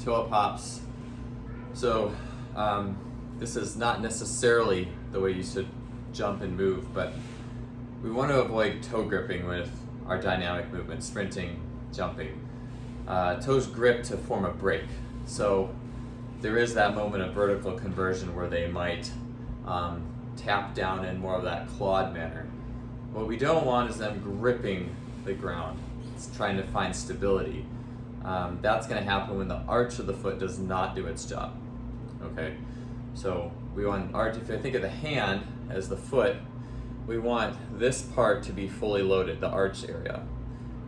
toe up hops. So this is not necessarily the way you should jump and move, but we want to avoid toe gripping with our dynamic movement, sprinting, jumping. Toes grip to form a break. So there is that moment of vertical conversion where they might tap down in more of that clawed manner. What we don't want is them gripping the ground. It's trying to find stability. That's going to happen when the arch of the foot does not do its job. Okay, so we want arch. If you think of the hand as the foot, we want this part to be fully loaded, the arch area.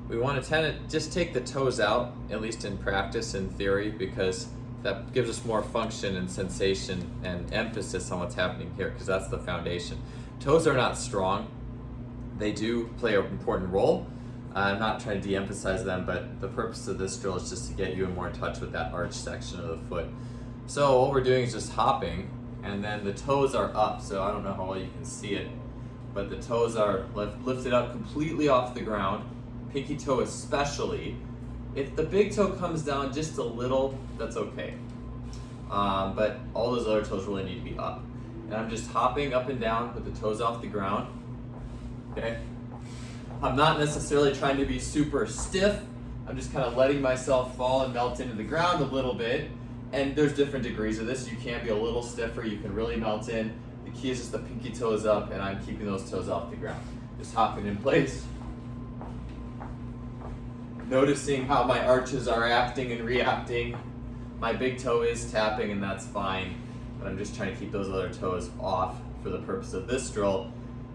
We want to tend to just take the toes out, at least in practice and theory, because that gives us more function and sensation and emphasis on what's happening here, because that's the foundation. Toes are not strong. They do play an important role. I'm not trying to de-emphasize them, but the purpose of this drill is just to get you more in touch with that arch section of the foot. So what we're doing is just hopping, and then the toes are up. So I don't know how well you can see it, but the toes are lifted up completely off the ground, pinky toe especially. If the big toe comes down just a little, that's okay. But all those other toes really need to be up. And I'm just hopping up and down with the toes off the ground. Okay? I'm not necessarily trying to be super stiff. I'm just kind of letting myself fall and melt into the ground a little bit. And there's different degrees of this. You can be a little stiffer, you can really melt in. The key is just the pinky toes up, and I'm keeping those toes off the ground. Just hopping in place. Noticing how my arches are acting and reacting. My big toe is tapping, and that's fine. But I'm just trying to keep those other toes off for the purpose of this drill.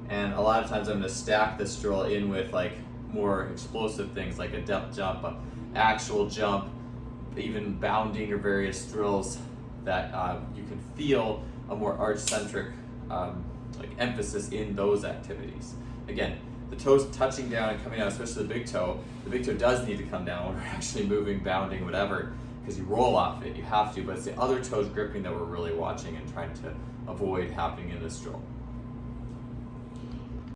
And a lot of times I'm going to stack this drill in with like more explosive things like a depth jump, an actual jump, even bounding, or various drills that you can feel a more arch-centric like emphasis in those activities. Again, the toes touching down and coming out, especially the big toe. The big toe does need to come down when we're actually moving, bounding, whatever, because you roll off it, you have to, but it's the other toes gripping that we're really watching and trying to avoid happening in this drill.